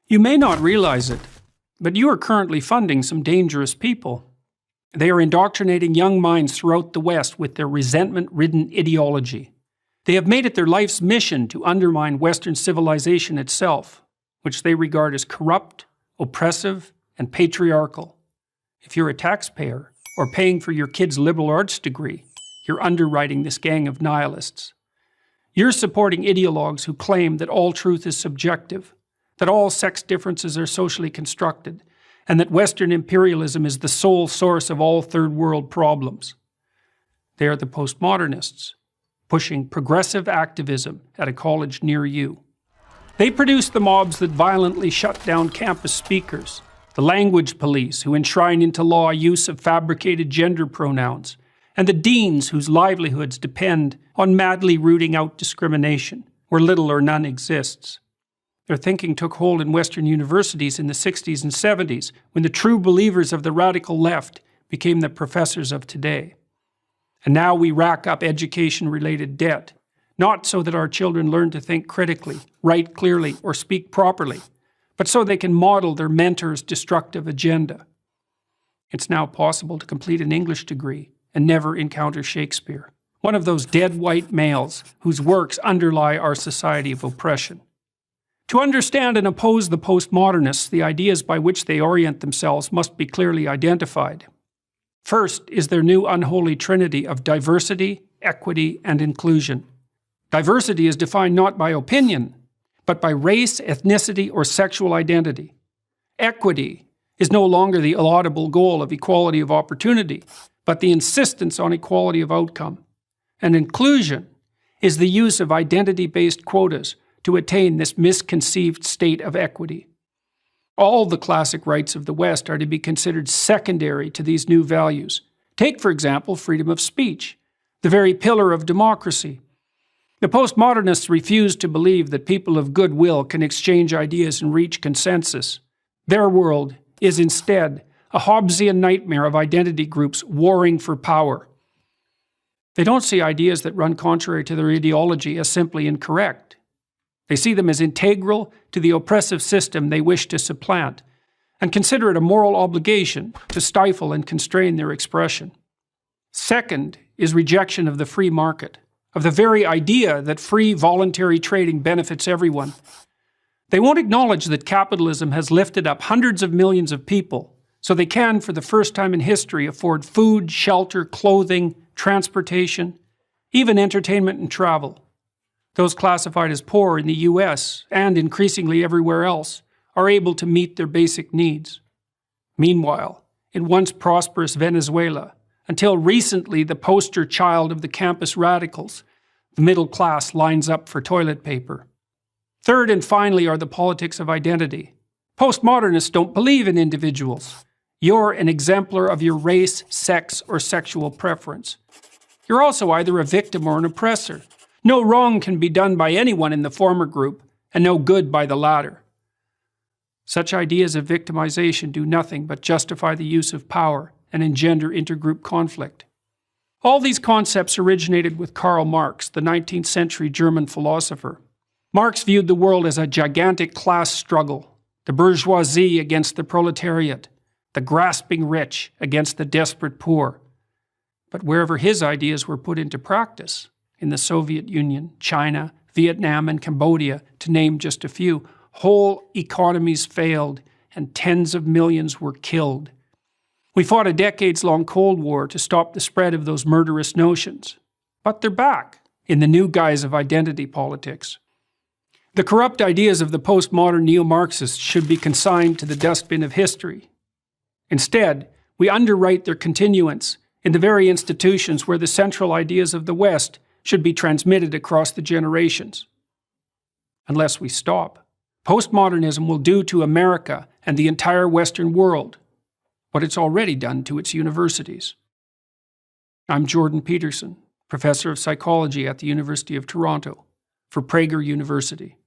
You may not realize it, but you are currently funding some dangerous people. They are indoctrinating young minds throughout the West with their resentment-ridden ideology. They have made it their life's mission to undermine Western civilization itself, which they regard as corrupt, oppressive, and patriarchal. If you're a taxpayer, or paying for your kid's liberal arts degree, you're underwriting this gang of nihilists. You're supporting ideologues who claim that all truth is subjective, that all sex differences are socially constructed, and that Western imperialism is the sole source of all third world problems. They are the postmodernists, pushing progressive activism at a college near you. They produce the mobs that violently shut down campus speakers, the language police who enshrine into law use of fabricated gender pronouns, and the deans whose livelihoods depend on madly rooting out discrimination, where little or none exists. Their thinking took hold in Western universities in the 60s and 70s, when the true believers of the radical left became the professors of today. And now we rack up education-related debt, not so that our children learn to think critically, write clearly, or speak properly, but so they can model their mentor's destructive agenda. It's now possible to complete an English degree and never encounter Shakespeare, one of those dead white males whose works underlie our society of oppression. To understand and oppose the postmodernists, the ideas by which they orient themselves must be clearly identified. First is their new unholy trinity of diversity, equity, and inclusion. Diversity is defined not by opinion, but by race, ethnicity, or sexual identity. Equity is no longer the laudable goal of equality of opportunity, but the insistence on equality of outcome. And inclusion is the use of identity-based quotas to attain this misconceived state of equity. All the classic rights of the West are to be considered secondary to these new values. Take, for example, freedom of speech, the very pillar of democracy. The postmodernists refuse to believe that people of goodwill can exchange ideas and reach consensus. Their world is instead a Hobbesian nightmare of identity groups warring for power. They don't see ideas that run contrary to their ideology as simply incorrect. They see them as integral to the oppressive system they wish to supplant, and consider it a moral obligation to stifle and constrain their expression. Second is rejection of the free market, of the very idea that free voluntary trading benefits everyone. They won't acknowledge that capitalism has lifted up hundreds of millions of people, so they can, for the first time in history, afford food, shelter, clothing, transportation, even entertainment and travel. Those classified as poor in the US, and increasingly everywhere else, are able to meet their basic needs. Meanwhile, in once prosperous Venezuela, until recently the poster child of the campus radicals, the middle class lines up for toilet paper. Third and finally are the politics of identity. Postmodernists don't believe in individuals. You're an exemplar of your race, sex, or sexual preference. You're also either a victim or an oppressor. No wrong can be done by anyone in the former group, and no good by the latter. Such ideas of victimization do nothing but justify the use of power and engender intergroup conflict. All these concepts originated with Karl Marx, the 19th century German philosopher. Marx viewed the world as a gigantic class struggle, the bourgeoisie against the proletariat, the grasping rich against the desperate poor. But wherever his ideas were put into practice, in the Soviet Union, China, Vietnam, and Cambodia, to name just a few, whole economies failed and tens of millions were killed. We fought a decades-long Cold War to stop the spread of those murderous notions. But they're back, in the new guise of identity politics. The corrupt ideas of the postmodern neo-Marxists should be consigned to the dustbin of history. Instead, we underwrite their continuance in the very institutions where the central ideas of the West should be transmitted across the generations. Unless we stop, postmodernism will do to America and the entire Western world what it's already done to its universities. I'm Jordan Peterson, professor of psychology at the University of Toronto, for Prager University.